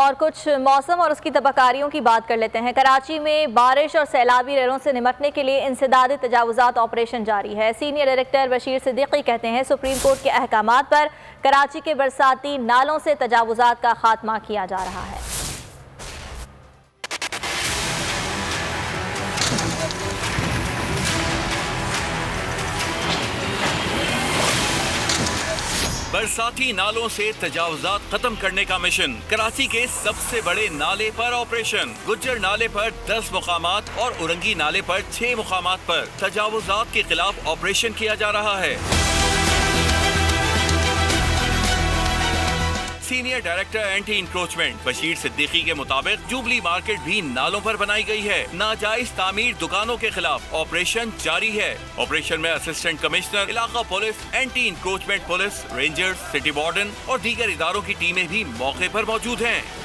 और कुछ मौसम और उसकी तबाकारियों की बात कर लेते हैं। कराची में बारिश और सैलाबी लहरों से निपटने के लिए इंसदादी तजावुजात ऑपरेशन जारी है। सीनियर डायरेक्टर बशीर सिद्दीकी कहते हैं सुप्रीम कोर्ट के अहकामात पर कराची के बरसाती नालों से तजावुजात का खात्मा किया जा रहा है। बरसाती नालों से तजावुजात खत्म करने का मिशन। कराची के सबसे बड़े नाले पर ऑपरेशन। गुज्जर नाले पर 10 मुकामात और उरंगी नाले पर 6 मुकामात पर तजावुजात के खिलाफ ऑपरेशन किया जा रहा है। Senior director anti encroachment Bashir Siddiqui के मुताबिक जुबली मार्केट भी नालों पर बनाई गई है। नाजायज तामीर दुकानों के खिलाफ ऑपरेशन जारी है। ऑपरेशन में असिस्टेंट कमिश्नर इलाका police, anti encroachment police, rangers, city warden और दीगर इदारों की टीमें भी मौके पर मौजूद हैं।